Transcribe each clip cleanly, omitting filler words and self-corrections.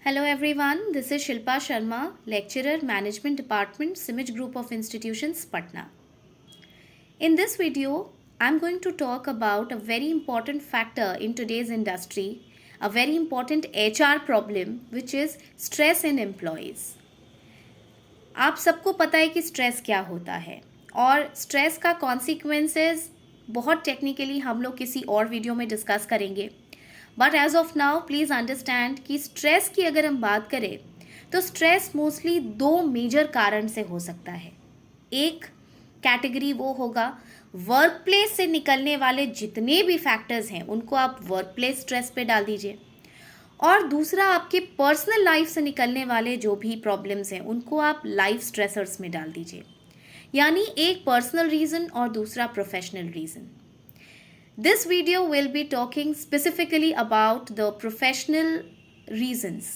Hello everyone, this is Shilpa Sharma, lecturer, Management Department, Simaj Group of Institutions, Patna. In this video, I'm going to talk about a very important factor in today's industry, a very important HR problem, which is stress in employees. आप सबको पता है कि stress क्या होता है और stress का कॉन्सिक्वेंसेस बहुत टेक्निकली हम लोग किसी और वीडियो में डिस्कस करेंगे. But as of now please understand कि स्ट्रेस की अगर हम बात करें तो स्ट्रेस मोस्टली दो मेजर कारण से हो सकता है. एक कैटेगरी वो होगा वर्क प्लेस से निकलने वाले जितने भी फैक्टर्स हैं उनको आप वर्क प्लेस स्ट्रेस पे डाल दीजिए, और दूसरा आपके पर्सनल लाइफ से निकलने वाले जो भी प्रॉब्लम्स हैं उनको आप लाइफ स्ट्रेसर्स में डाल दीजिए. यानी एक पर्सनल रीज़न और दूसरा professional reason. This video will be talking specifically about the professional reasons.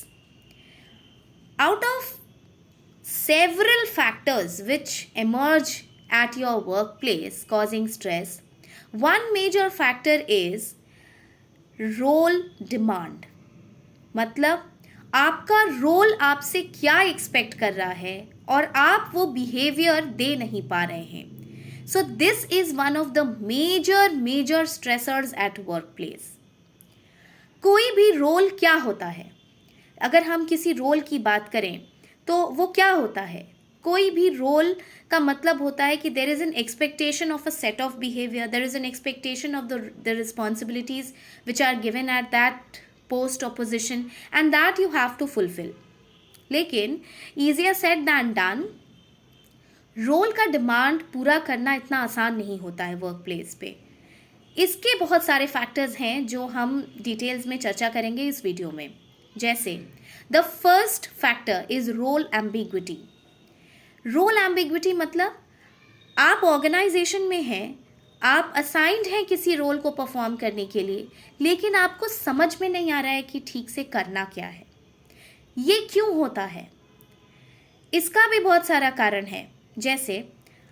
Out of several factors which emerge at your workplace causing stress, one major factor is role demand. मतलब आपका role आपसे क्या expect कर रहा है और आप वो बिहेवियर दे नहीं पा रहे हैं. So this is one of the major stressors at workplace. कोई भी रोल क्या होता है? अगर हम किसी रोल की बात करें तो वो क्या होता है? कोई भी रोल का मतलब होता है कि there is an expectation of a set of behavior, there is an expectation of the responsibilities which are given at that post or position and that you have to fulfill. लेकिन easier said than done. Role का demand पूरा करना इतना आसान नहीं होता है work place पे. इसके बहुत सारे फैक्टर्स हैं जो हम डिटेल्स में चर्चा करेंगे इस वीडियो में. जैसे the first factor is role ambiguity. Role ambiguity मतलब आप ऑर्गेनाइजेशन में हैं, आप असाइंड हैं किसी रोल को परफॉर्म करने के लिए, लेकिन आपको समझ में नहीं आ रहा है कि ठीक से करना क्या है. ये क्यों होता है? इसका भी बहुत सारा कारण है. जैसे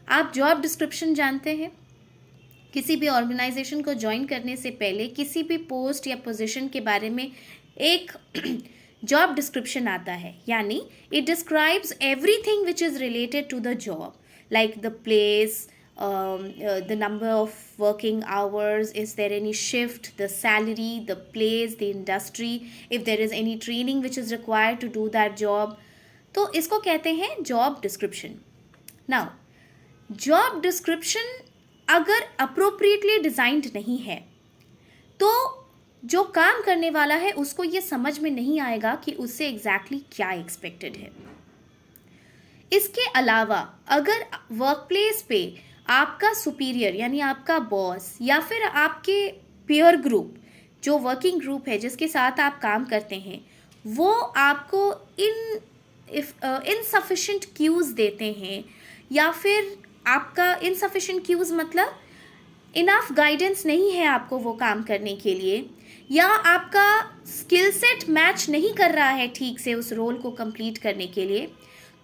आप जॉब डिस्क्रिप्शन जानते हैं. किसी भी ऑर्गेनाइजेशन को ज्वाइन करने से पहले किसी भी पोस्ट या पोजीशन के बारे में एक जॉब डिस्क्रिप्शन आता है. यानी it describes everything which is related to the job, like the place, the number of working hours, is there any shift, the salary, the place, the industry, if there is any training which is required to do that job. तो इसको कहते हैं job description. Now job description अगर appropriately designed नहीं है तो जो काम करने वाला है उसको ये समझ में नहीं आएगा कि उससे एग्जैक्टली क्या एक्सपेक्टेड है. इसके अलावा अगर वर्क प्लेस पे आपका सुपीरियर यानी आपका बॉस या फिर आपके पीयर ग्रुप, जो वर्किंग ग्रुप है जिसके साथ आप काम करते हैं, वो आपको इनसफिशिएंट क्यूज़ देते हैं, या फिर आपका इनसफिशिएंट क्यूज़ मतलब इनफ गाइडेंस नहीं है आपको वो काम करने के लिए, या आपका स्किल सेट मैच नहीं कर रहा है ठीक से उस रोल को कंप्लीट करने के लिए,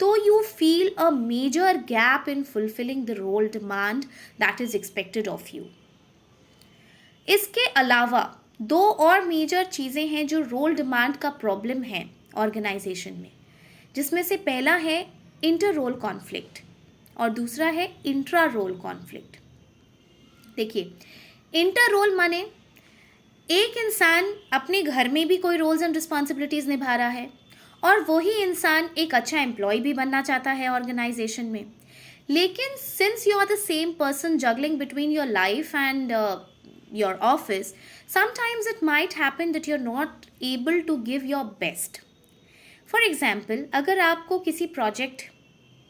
तो you feel a major gap in fulfilling the role demand that is expected of you. इसके अलावा दो और मेजर चीज़ें हैं जो रोल डिमांड का प्रॉब्लम है ऑर्गेनाइजेशन में, जिसमें से पहला है इंटर रोल कॉन्फ्लिक्ट और दूसरा है इंट्रा रोल कॉन्फ्लिक्ट. देखिए, इंटर रोल माने एक इंसान अपने घर में भी कोई रोल्स एंड रिस्पॉन्सिबिलिटीज़ निभा रहा है और वही इंसान एक अच्छा एम्प्लॉय भी बनना चाहता है ऑर्गेनाइजेशन में. लेकिन since you are the same person juggling between your life and your office, sometimes it might happen that you are not able to give your best. For example, अगर आपको किसी प्रोजेक्ट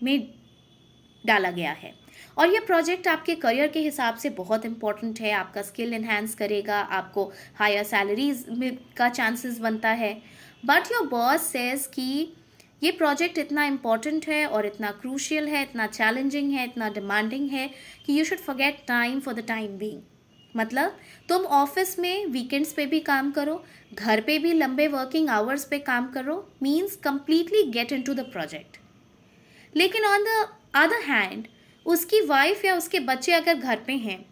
में डाला गया है और ये प्रोजेक्ट आपके करियर के हिसाब से बहुत इंपॉर्टेंट है, आपका स्किल इन्हांस करेगा, आपको हायर सैलरीज में का चांसेस बनता है, बट योर बॉस सेज कि ये प्रोजेक्ट इतना इम्पॉर्टेंट है और इतना क्रूशियल है, इतना चैलेंजिंग है, इतना डिमांडिंग है कि you should forget time for the time being. मतलब तुम ऑफिस में वीकेंड्स पे भी काम करो, घर पे भी लंबे वर्किंग आवर्स पे काम करो, means completely get into the project. लेकिन ऑन द अदर हैंड उसकी वाइफ या उसके बच्चे अगर घर पे हैं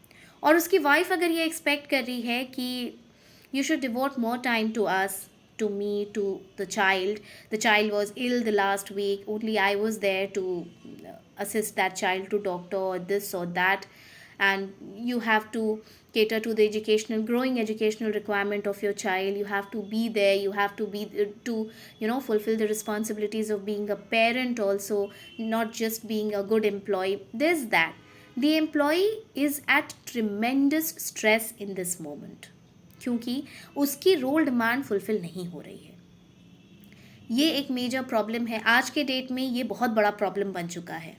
और उसकी वाइफ अगर ये एक्सपेक्ट कर रही है कि you should devote more time to us, to me, to the child. The child was ill the last week, only I was there to assist that child to doctor or this or that. And you have to cater to the growing educational requirement of your child. You have to be there, you have to be to fulfill the responsibilities of being a parent also, not just being a good employee. There's that. The employee is at tremendous stress in this moment, क्योंकि उसकी role demand fulfil नहीं हो रही है. ये एक major problem है. आज के डेट में ये बहुत बड़ा प्रॉब्लम बन चुका है.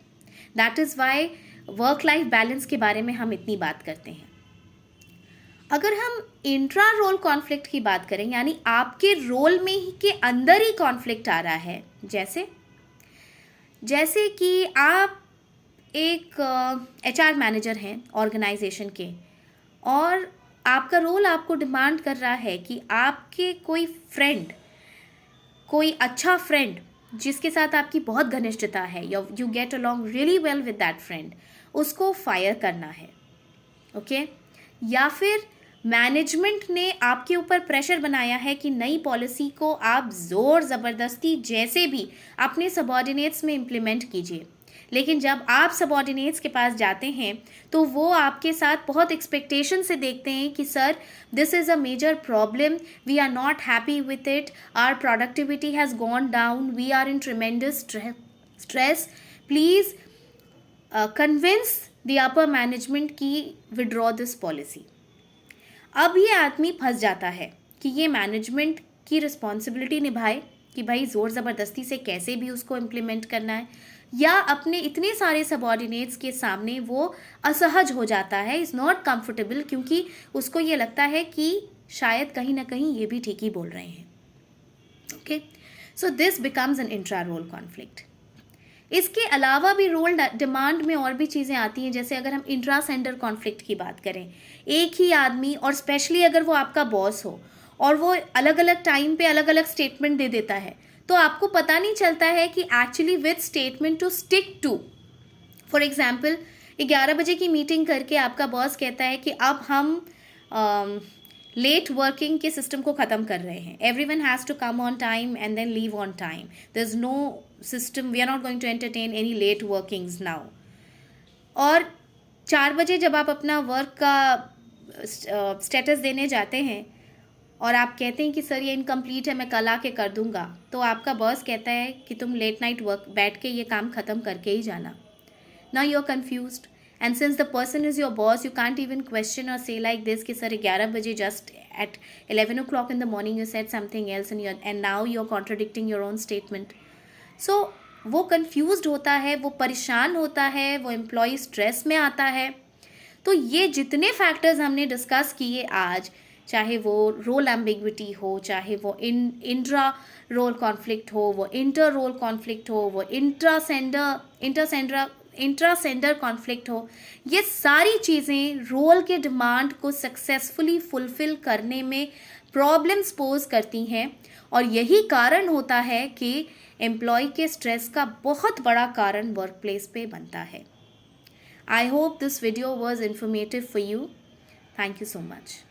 That is why work life balance के बारे में हम इतनी बात करते हैं. अगर हम इंट्रा रोल कॉन्फ्लिक्ट की बात करें, यानी आपके रोल में ही के अंदर ही कॉन्फ्लिक्ट आ रहा है, जैसे कि आप एक HR मैनेजर हैं ऑर्गेनाइजेशन के, और आपका रोल आपको डिमांड कर रहा है कि आपके कोई अच्छा फ्रेंड जिसके साथ आपकी बहुत घनिष्ठता है, you get along really well with that friend, उसको फायर करना है. ओके या फिर मैनेजमेंट ने आपके ऊपर प्रेशर बनाया है कि नई पॉलिसी को आप ज़ोर ज़बरदस्ती जैसे भी अपने सबॉर्डिनेट्स में इम्प्लीमेंट कीजिए. लेकिन जब आप सबॉर्डिनेट्स के पास जाते हैं तो वो आपके साथ बहुत एक्सपेक्टेशन से देखते हैं कि sir, this is a major problem, we are not happy with it, our productivity has gone down, we are in tremendous stress, please convince the upper management की विड्रॉ दिस पॉलिसी. अब ये आदमी फंस जाता है कि ये मैनेजमेंट की रिस्पॉन्सिबिलिटी निभाए कि भाई ज़ोर ज़बरदस्ती से कैसे भी उसको इम्प्लीमेंट करना है, या अपने इतने सारे सबॉर्डिनेट्स के सामने वो असहज हो जाता है, इज़ नॉट कंफर्टेबल, क्योंकि उसको ये लगता है कि शायद कहीं ना कहीं ये भी ठीक ही बोल रहे हैं. Okay, so this becomes an intra role conflict. इसके अलावा भी रोल डिमांड में और भी चीज़ें आती हैं. जैसे अगर हम इंट्रा सेंडर कॉन्फ्लिक्ट की बात करें, एक ही आदमी, और स्पेशली अगर वो आपका बॉस हो और वो अलग अलग टाइम पे अलग अलग स्टेटमेंट दे देता है, तो आपको पता नहीं चलता है कि actually with statement to stick to. For example, 11 बजे की मीटिंग करके आपका बॉस कहता है कि अब हम लेट वर्किंग के सिस्टम को ख़त्म कर रहे हैं. Everyone has to come on time and then leave on time. There is no system, we are not going to entertain any late workings now. और 4 बजे जब आप अपना वर्क का स्टेटस देने जाते हैं और आप कहते हैं कि सर ये इनकम्प्लीट है, मैं कल आके कर दूंगा, तो आपका बॉस कहता है कि तुम लेट नाइट वर्क बैठ के ये काम ख़त्म करके ही जाना. Now you are confused, and since the person is your boss, you can't even question or say like this कि सर 11 बजे just at 11 o'clock in the morning you said something else and now you're contradicting your own statement. So वो confused होता है, वो परेशान होता है, वो एम्प्लॉय स्ट्रेस में आता है. तो ये जितने फैक्टर्स हमने डिस्कस किए आज, चाहे वो रोल एम्बिग्विटी हो, चाहे वो इंट्रा रोल कॉन्फ्लिक्ट हो, वो इंटर रोल कॉन्फ्लिक्ट हो, वो इंट्रा सेंडर कॉन्फ्लिक्ट हो, ये सारी चीज़ें रोल के डिमांड को सक्सेसफुली फुलफिल करने में प्रॉब्लम्स पोज करती हैं. और यही कारण होता है कि एम्प्लॉय के स्ट्रेस का बहुत बड़ा कारण वर्क प्लेस पे बनता है. I hope this video was informative for you. Thank you so much.